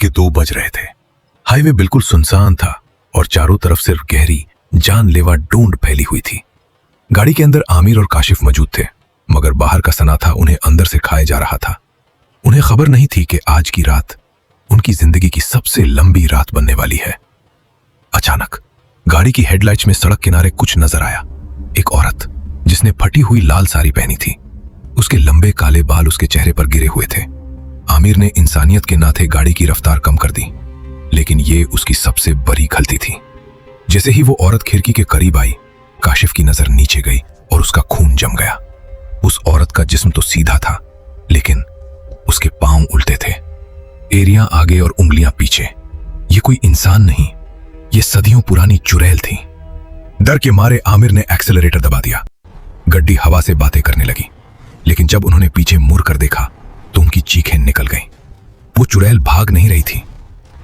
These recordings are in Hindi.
के 2 बज रहे थे। हाईवे बिल्कुल सुनसान था और चारों तरफ सिर्फ गहरी जानलेवा ढूंढ फैली हुई थी। गाड़ी के अंदर आमिर और काशिफ मौजूद थे, मगर बाहर का सनाथा उन्हें अंदर से खाए जा रहा था। उन्हें खबर नहीं थी कि आज की रात उनकी जिंदगी की सबसे लंबी रात बनने वाली है। अचानक गाड़ी की हेडलाइट्स में सड़क किनारे कुछ नजर आया। एक औरत जिसने फटी हुई लाल साड़ी पहनी थी। उसके लंबे काले बाल उसके चेहरे पर गिरे हुए थे। आमिर ने इंसानियत के नाते गाड़ी की रफ्तार कम कर दी, लेकिन ये उसकी सबसे बड़ी गलती थी। जैसे ही वो औरत खिड़की के करीब आई, काशिफ की नजर नीचे गई और उसका खून जम गया। उस औरत का जिस्म तो सीधा था, लेकिन उसके पांव उल्टे थे, एड़ियां आगे और उंगलियां पीछे। ये कोई इंसान नहीं, ये सदियों पुरानी चुड़ैल थी। डर के मारे आमिर ने एक्सेलरेटर दबा दिया। गड्डी हवा से बातें करने लगी, लेकिन जब उन्होंने पीछे मुड़ कर देखा तो उनकी चीखें निकल गईं। वो चुड़ैल भाग नहीं रही थी,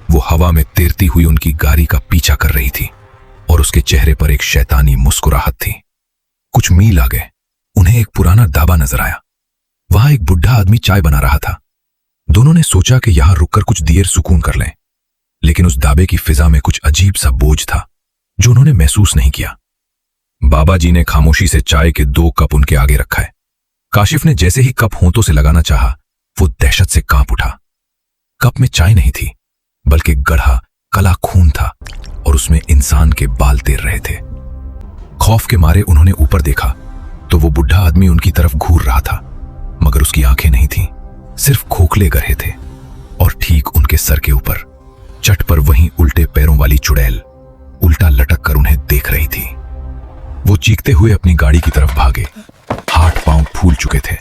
वो हवा में तैरती हुई उनकी गाड़ी का पीछा कर रही थी और उसके चेहरे पर एक शैतानी मुस्कुराहट थी। कुछ मील आगे उन्हें एक पुराना ढाबा नजर आया। वहां एक बुढ़ा आदमी चाय बना रहा था। दोनों ने सोचा कि यहां रुककर कुछ देर सुकून कर लें, लेकिन उस ढाबे की फिजा में कुछ अजीब सा बोझ था जो उन्होंने महसूस नहीं किया। बाबा जी ने खामोशी से चाय के 2 कप उनके आगे रखा है। काशिफ ने जैसे ही कप होंठों से लगाना चाहा, वो दहशत से कांप उठा। कप में चाय नहीं थी, बल्कि गढ़ा कला खून था और उसमें इंसान के बाल तैर रहे थे। खौफ के मारे उन्होंने ऊपर देखा तो वो बुढ़ा आदमी उनकी तरफ घूर रहा था, मगर उसकी आंखें नहीं थीं, सिर्फ खोखले गहरे थे। और ठीक उनके सर के ऊपर चट पर वहीं उल्टे पैरों वाली चुड़ैल उल्टा लटक कर उन्हें देख रही थी। वो चीखते हुए अपनी गाड़ी की तरफ भागे। हाथ पांव फूल चुके थे।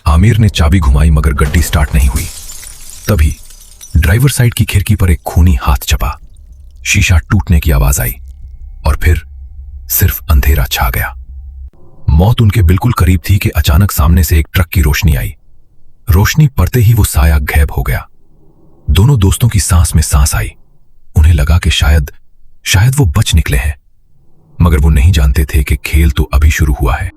आमिर ने चाबी घुमाई, मगर गड्डी स्टार्ट नहीं हुई। तभी ड्राइवर साइड की खिड़की पर एक खूनी हाथ चपा। शीशा टूटने की आवाज आई और फिर सिर्फ अंधेरा छा गया। मौत उनके बिल्कुल करीब थी कि अचानक सामने से एक ट्रक की रोशनी आई। रोशनी पड़ते ही वो साया गायब हो गया। दोनों दोस्तों की सांस में सांस आई। उन्हें लगा कि शायद वो बच निकले हैं, मगर वो नहीं जानते थे कि खेल तो अभी शुरू हुआ है।